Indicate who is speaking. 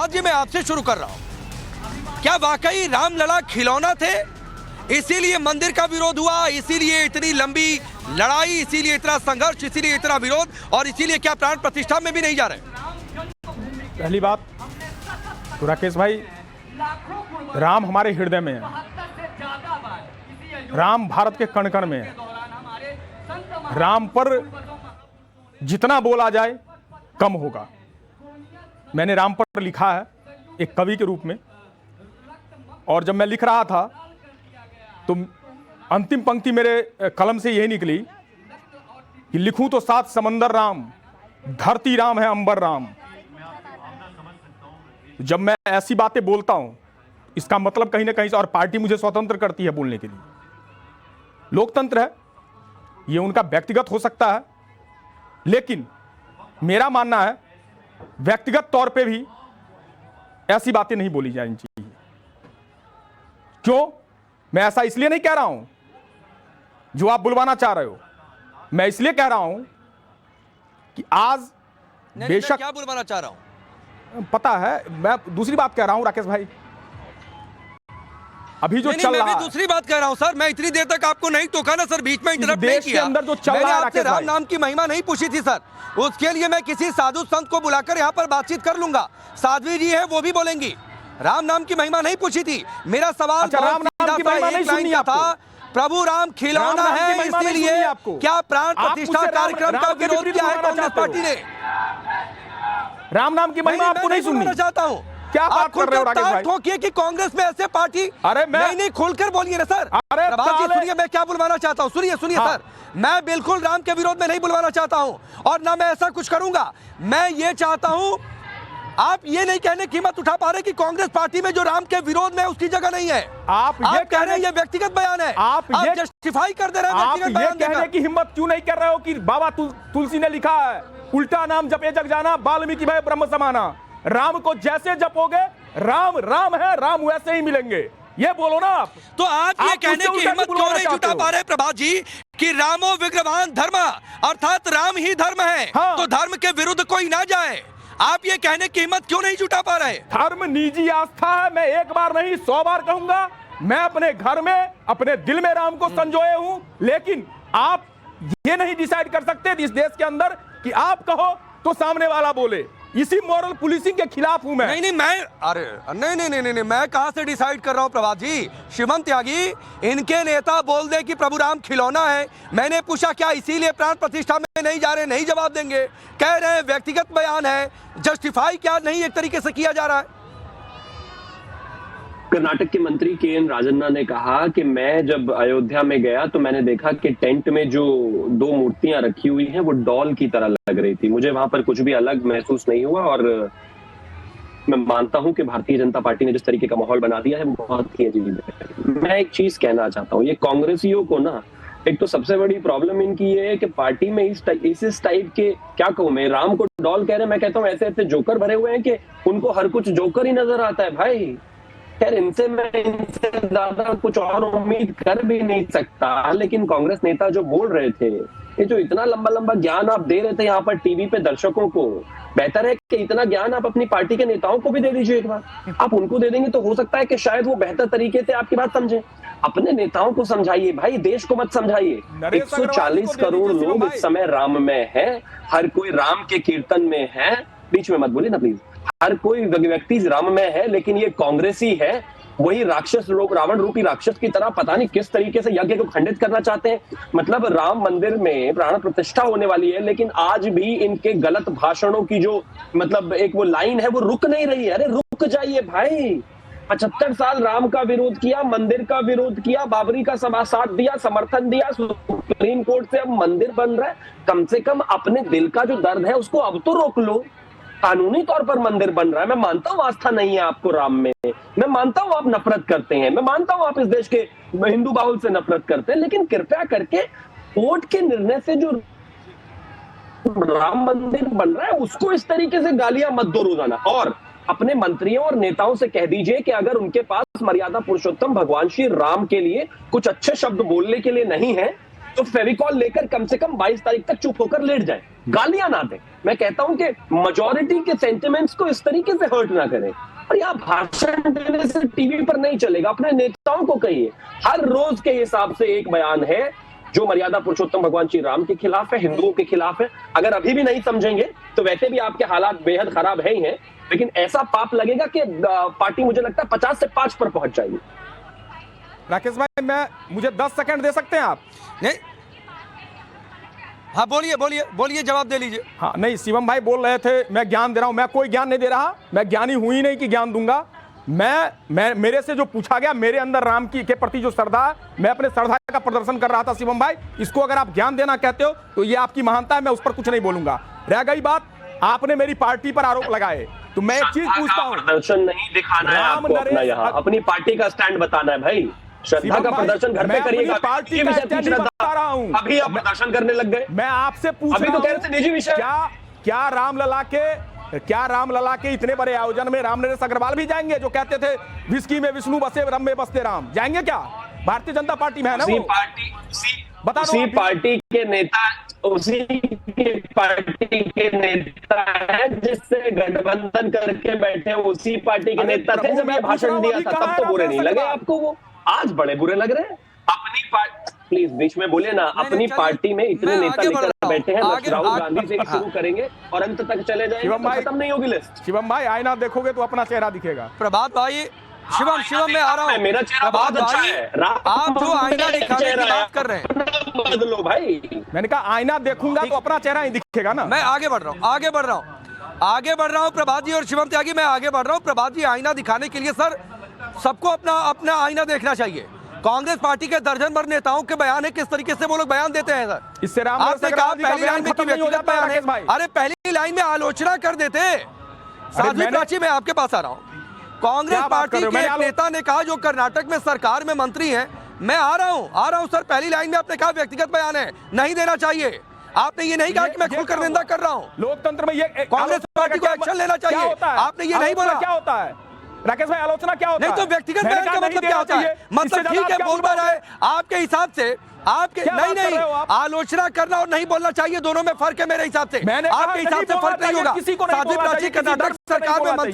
Speaker 1: प्रभात जी, मैं आपसे शुरू कर रहा हूं, क्या वाकई रामलला खिलौना थे, इसीलिए मंदिर का विरोध हुआ, इसीलिए इतनी लंबी लड़ाई, इसीलिए इतना संघर्ष, इसीलिए इतना विरोध, और इसीलिए क्या प्राण प्रतिष्ठा में भी नहीं जा रहे?
Speaker 2: पहली बात तो राकेश भाई, राम हमारे हृदय में है, राम भारत के कण कण में है। राम पर जितना बोला जाए कम होगा। मैंने राम पर लिखा है एक कवि के रूप में, और जब मैं लिख रहा था तो अंतिम पंक्ति मेरे कलम से यही निकली कि लिखूं तो सात समंदर राम, धरती राम है अंबर राम। जब मैं ऐसी बातें बोलता हूं, इसका मतलब कहीं ना कहीं से, और पार्टी मुझे स्वतंत्र करती है बोलने के लिए, लोकतंत्र है, ये उनका व्यक्तिगत हो सकता है, लेकिन मेरा मानना है व्यक्तिगत तौर पे भी ऐसी बातें नहीं बोली जानी चाहिए। क्यों? मैं ऐसा इसलिए नहीं कह रहा हूं जो आप बुलवाना चाह रहे हो, मैं इसलिए कह रहा हूं कि आज बेशक
Speaker 1: क्या बुलवाना चाह रहा हूं
Speaker 2: पता है, मैं दूसरी बात कह रहा हूं राकेश भाई, अभी जो चल रहा है,
Speaker 1: मैं दूसरी बात कह रहा हूं सर। मैं इतनी देर तक आपको नहीं टोका ना सर, बीच में इंटरप्ट नहीं किया।
Speaker 2: अंदर जो चल रहा है राकेश
Speaker 1: राम
Speaker 2: भाई,
Speaker 1: नाम की महिमा नहीं पूछी थी सर, उसके लिए मैं किसी साधु संत को बुलाकर यहाँ पर बातचीत कर लूंगा, साध्वी जी है वो भी बोलेंगी। राम नाम की महिमा नहीं पूछी थी। मेरा सवाल
Speaker 2: अच्छा, राम नाम की महिमा नहीं सुननी
Speaker 1: था, प्रभु राम खिलौना है, इसलिए क्या प्राण प्रतिष्ठा कार्यक्रम का विरोध किया है कांग्रेस पार्टी ने?
Speaker 2: राम नाम की महिमा आपको नहीं सुननी
Speaker 1: चाहता हूँ।
Speaker 2: क्या बात कर रहे हो राकेश भाई?
Speaker 1: ठोकिए कि कांग्रेस में ऐसे पार्टी,
Speaker 2: अरे
Speaker 1: नहीं खोलकर बोलिए ना सर।
Speaker 2: अरे
Speaker 1: प्रभात जी सुनिए, मैं क्या बुलवाना चाहता हूँ, सुनिए
Speaker 2: हाँ।
Speaker 1: सर, मैं बिल्कुल राम के विरोध में नहीं बुलवाना चाहता हूँ, और ना मैं ऐसा कुछ करूंगा। मैं ये चाहता हूँ, आप ये नहीं कहने की हिम्मत उठा पा रहे कि कांग्रेस पार्टी में जो राम के विरोध में उसकी जगह नहीं है।
Speaker 2: आप ये
Speaker 1: कह रहे हैं ये व्यक्तिगत बयान है, आप ये जस्टिफाई कर दे रहे हैं।
Speaker 2: आप ये कहने की हिम्मत क्यों नहीं कर रहे हो कि बाबा तुलसी ने लिखा है, उल्टा नाम जपे जग जाना, वाल्मीकि भय ब्रह्म समाना। राम को जैसे जपोगे, राम राम है, राम वैसे ही मिलेंगे, ये बोलो ना आप।
Speaker 1: तो आप ये कहने की हिम्मत क्यों नहीं जुटा पा रहे प्रभात जी कि रामो विग्रहवान धर्म, अर्थात राम ही धर्म है,
Speaker 2: हाँ।
Speaker 1: तो धर्म के विरुद्ध कोई ना जाए। आप ये कहने की हिम्मत क्यों नहीं जुटा पा रहे?
Speaker 2: धर्म निजी आस्था है, मैं एक बार नहीं 100 बार कहूंगा। मैं अपने घर में, अपने दिल में राम को संजोए हूं, लेकिन आप ये नहीं डिसाइड कर सकते इस देश के अंदर कि आप कहो तो सामने वाला बोले। इसी मॉरल पुलिसिंग के खिलाफ हूं मैं।
Speaker 1: नहीं, मैं कहां से डिसाइड कर रहा हूं प्रभात जी? शिवम त्यागी, इनके नेता बोल दे कि प्रभु राम खिलौना है, मैंने पूछा क्या इसीलिए प्राण प्रतिष्ठा में नहीं जा रहे? नहीं जवाब देंगे, कह रहे हैं व्यक्तिगत बयान है, जस्टिफाई क्या नहीं एक तरीके से किया जा रहा है।
Speaker 3: कर्नाटक के मंत्री के.एन. राजन्ना ने कहा कि मैं जब अयोध्या में गया तो मैंने देखा कि टेंट में जो 2 मूर्तियां रखी हुई हैं वो डॉल की तरह लग रही थी। मुझे वहां पर कुछ भी अलग महसूस नहीं हुआ, और मैं मानता हूं कि भारतीय जनता पार्टी ने जिस तरीके का माहौल बना दिया है वो बहुत ही अजीब है। मैं एक चीज कहना चाहता हूँ, ये कांग्रेसियों को ना, एक तो सबसे बड़ी प्रॉब्लम इनकी ये है कि पार्टी में इस टाइप के, क्या कहूँ मैं, राम को डॉल कह रहे हैं, मैं कहता हूँ ऐसे ऐसे जोकर भरे हुए हैं कि उनको हर कुछ जोकर ही नजर आता है भाई। खैर इनसे ज्यादा कुछ और उम्मीद कर भी नहीं सकता, लेकिन कांग्रेस नेता जो बोल रहे थे, ये जो इतना लंबा लंबा ज्ञान आप दे रहे थे यहाँ पर टीवी पे दर्शकों को, बेहतर है कि इतना ज्ञान आप अपनी पार्टी के नेताओं को भी दे दीजिए। एक बार आप उनको दे देंगे तो हो सकता है कि शायद वो बेहतर तरीके से आपकी बात समझे। अपने नेताओं को समझाइए भाई, देश को मत समझाइए। 140 करोड़ लोग इस समय राम में है, हर कोई राम के कीर्तन में है, बीच में मत बोलिए ना प्लीज। हर कोई व्यक्ति राम में है, लेकिन ये कांग्रेसी है, वही राक्षस लोग, रावण रूपी राक्षस की तरह पता नहीं किस तरीके से यज्ञ को खंडित करना चाहते हैं। मतलब राम मंदिर में प्राण प्रतिष्ठा होने वाली है, लेकिन आज भी इनके गलत भाषणों की जो मतलब एक वो लाइन है वो रुक नहीं रही है। अरे रुक जाइए भाई, 75 साल राम का विरोध किया, मंदिर का विरोध किया, बाबरी का साथ दिया, समर्थन दिया, सुप्रीम कोर्ट से अब मंदिर बन रहा है। कम से कम अपने दिल का जो दर्द है उसको अब तो रोक लो। कानूनी तौर पर मंदिर बन रहा है, मैं मानता हूं आस्था नहीं है आपको राम में, मैं मानता हूं आप नफरत करते हैं, मैं मानता हूं आप इस देश के हिंदू बाहुल से नफरत करते हैं, लेकिन कृपया करके कोर्ट के निर्णय से जो राम मंदिर बन रहा है उसको इस तरीके से गालियां मत दो रोजाना। और अपने मंत्रियों और नेताओं से कह दीजिए कि अगर उनके पास मर्यादा पुरुषोत्तम भगवान श्री राम के लिए कुछ अच्छे शब्द बोलने के लिए नहीं है तो फेविकॉल लेकर कम से कम 22 तारीख तक चुप होकर लेट जाए। गालियां ना दें। मैं कहता हूं कि मेजॉरिटी के सेंटिमेंट्स को इस तरीके से हर्ट ना करें। और यह भाषण देने से टीवी पर नहीं चलेगा, अपने नेताओं को कहिए। हर रोज के हिसाब से एक बयान है जो मर्यादा पुरुषोत्तम भगवान श्री राम के खिलाफ है, हिंदुओं के खिलाफ है। अगर अभी भी नहीं समझेंगे तो वैसे भी आपके हालात बेहद खराब है ही हैं, लेकिन ऐसा पाप लगेगा कि पार्टी मुझे लगता है 50 से 5 पर पहुंच जाएगी।
Speaker 2: राकेश भाई, मुझे 10 सेकंड दे सकते हैं आप?
Speaker 1: नहीं, हाँ बोलिए बोलिए बोलिए, जवाब दे लीजिए।
Speaker 2: हाँ नहीं, शिवम भाई बोल रहे थे मैं ज्ञान दे रहा हूं। मैं कोई ज्ञान नहीं दे रहा, मैं ज्ञानी हूं ही नहीं कि ज्ञान दूंगा। मैं मेरे से जो पूछा गया, मेरे अंदर राम की के प्रति जो श्रद्धा है, मैं अपने श्रद्धा का प्रदर्शन कर रहा था। शिवम भाई, इसको अगर आप ज्ञान देना कहते हो तो ये आपकी महानता है, मैं उस पर कुछ नहीं बोलूंगा। रह गई बात, आपने मेरी पार्टी पर आरोप लगाए, तो मैं एक चीज पूछता हूं।
Speaker 3: प्रदर्शन नहीं दिखाना है आपको अपना, यहाँ अपनी पार्टी का स्टैंड बताना है भाई। श्रद्धा का प्रदर्शन घर पे करिएगा।
Speaker 2: पार्टी का स्टैंड बता रहा हूं।
Speaker 3: अभी आप प्रदर्शन करने लग गए।
Speaker 2: मैं आपसे पूछ
Speaker 3: अभी
Speaker 2: रहा
Speaker 3: तो कह
Speaker 2: हूं,
Speaker 3: रहे थे निजी विषय।
Speaker 2: क्या रामलला के इतने बड़े आयोजन में रामनरेश अग्रवाल भी जाएंगे, जो कहते थे विस्की में विष्णु बसे रम में बसते राम? जाएंगे क्या? भारतीय जनता पार्टी में है ना वो बता दो।
Speaker 3: उसी पार्टी के नेता है जिससे गठबंधन करके बैठे, उसी पार्टी के नेता थे जब ये भाषण दिया था, तब तो बुरे नहीं लगे आपको वो, आज बड़े बुरे लग रहे हैं। अपनी पार्टी, प्लीज बीच में बोले ना। अपनी पार्टी में इतने नेता लेकर बैठे हैं, राहुल गांधी से शुरू करेंगे और अंत तक चले जाएंगे, तो खत्म नहीं होगी लिस्ट।
Speaker 2: शिवम भाई, आईना देखोगे तो अपना चेहरा दिखेगा।
Speaker 1: प्रभात भाई, शिवम मैं आ रहा हूँ।
Speaker 3: मेरा चेहरा बहुत अच्छा है।
Speaker 1: आप जो आईना दिखाने की बात कर रहे हैं,
Speaker 3: बदलो भाई।
Speaker 2: मैंने कहा आईना देखूंगा तो अपना चेहरा ही दिखेगा ना।
Speaker 1: मैं आगे बढ़ रहा हूँ प्रभात जी और शिवम त्यागी, मैं आगे बढ़ रहा हूँ। प्रभात जी, आईना दिखाने के लिए सर सबको अपना आईना देखना चाहिए। कांग्रेस पार्टी के दर्जन भर नेताओं के बयान है, किस तरीके से वो लोग बयान देते हैं सर।
Speaker 2: इससे
Speaker 1: आपने कहा पहली लाइन में व्यक्तिगत बयान है,
Speaker 2: भाई।
Speaker 1: अरे पहली लाइन में आलोचना कर देते। साध्वी प्राची, मैं आपके पास आ रहा हूँ। कांग्रेस पार्टी के एक नेता ने कहा जो कर्नाटक में सरकार में मंत्री हैं, मैं आ रहा हूं सर। पहली लाइन में आपने कहा व्यक्तिगत बयान है, नहीं देना चाहिए। आपने ये नहीं कहा कि मैं खुलकर निंदा कर रहा हूं।
Speaker 2: लोकतंत्र में ये
Speaker 1: कांग्रेस पार्टी को एक्शन लेना चाहिए, आपने ये नहीं बोला।
Speaker 2: क्या होता है राकेश भाई, आलोचना क्या होता है?
Speaker 1: नहीं तो व्यक्तिगत बयान का मतलब क्या होता है? मतलब ठीक है, बोल पा रहा है आपके हिसाब से, आपके नहीं आलोचना करना और नहीं बोलना चाहिए, दोनों में फर्क है मेरे हिसाब से। आपके हिसाब से फर्क नहीं होगा। साध्वी प्राची कर्नाटक सरकार में मंत्री